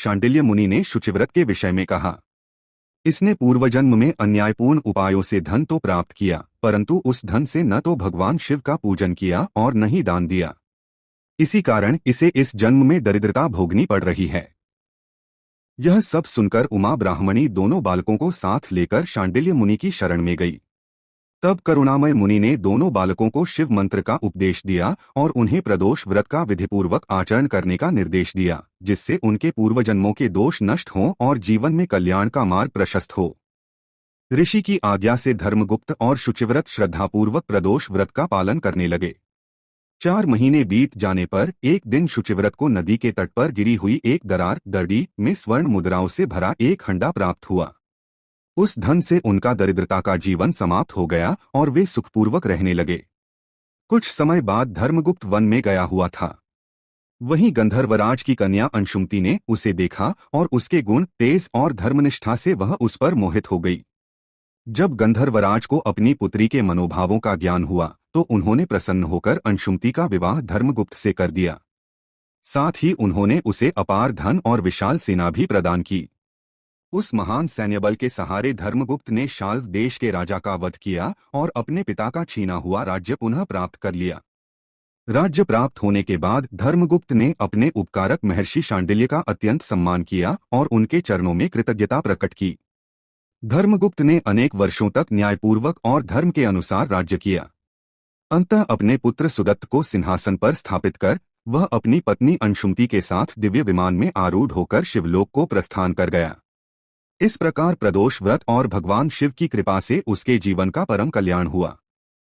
शांडिल्य मुनि ने शुचिव्रत के विषय में कहा। इसने पूर्वजन्म में अन्यायपूर्ण उपायों से धन तो प्राप्त किया, परंतु उस धन से न तो भगवान शिव का पूजन किया और न ही दान दिया। इसी कारण इसे इस जन्म में दरिद्रता भोगनी पड़ रही है। यह सब सुनकर उमा ब्राह्मणी दोनों बालकों को साथ लेकर शांडिल्य मुनि की शरण में गई। तब करुणामय मुनि ने दोनों बालकों को शिव मंत्र का उपदेश दिया और उन्हें प्रदोष व्रत का विधिपूर्वक आचरण करने का निर्देश दिया, जिससे उनके पूर्वजन्मों के दोष नष्ट हों और जीवन में कल्याण का मार्ग प्रशस्त हो। ऋषि की आज्ञा से धर्मगुप्त और शुचिव्रत श्रद्धापूर्वक प्रदोष व्रत का पालन करने लगे। 4 महीने बीत जाने पर एक दिन शुचिव्रत को नदी के तट पर गिरी हुई एक दरड़ी में स्वर्ण मुद्राओं से भरा एक हंडा प्राप्त हुआ। उस धन से उनका दरिद्रता का जीवन समाप्त हो गया और वे सुखपूर्वक रहने लगे। कुछ समय बाद धर्मगुप्त वन में गया हुआ था। वहीं गंधर्वराज की कन्या अंशुमति ने उसे देखा और उसके गुण, तेज और धर्मनिष्ठा से वह उस पर मोहित हो गई। जब गंधर्वराज को अपनी पुत्री के मनोभावों का ज्ञान हुआ तो उन्होंने प्रसन्न होकर अंशुमति का विवाह धर्मगुप्त से कर दिया। साथ ही उन्होंने उसे अपार धन और विशाल सेना भी प्रदान की। उस महान सैन्यबल के सहारे धर्मगुप्त ने शाल्व देश के राजा का वध किया और अपने पिता का छीना हुआ राज्य पुनः प्राप्त कर लिया। राज्य प्राप्त होने के बाद धर्मगुप्त ने अपने उपकारक महर्षि शांडिल्य का अत्यंत सम्मान किया और उनके चरणों में कृतज्ञता प्रकट की। धर्मगुप्त ने अनेक वर्षों तक न्यायपूर्वक और धर्म के अनुसार राज्य किया। अंततः अपने पुत्र सुदत्त को सिंहासन पर स्थापित कर वह अपनी पत्नी अंशुमति के साथ दिव्य विमान में आरूढ़ होकर शिवलोक को प्रस्थान कर गया। इस प्रकार प्रदोष व्रत और भगवान शिव की कृपा से उसके जीवन का परम कल्याण हुआ।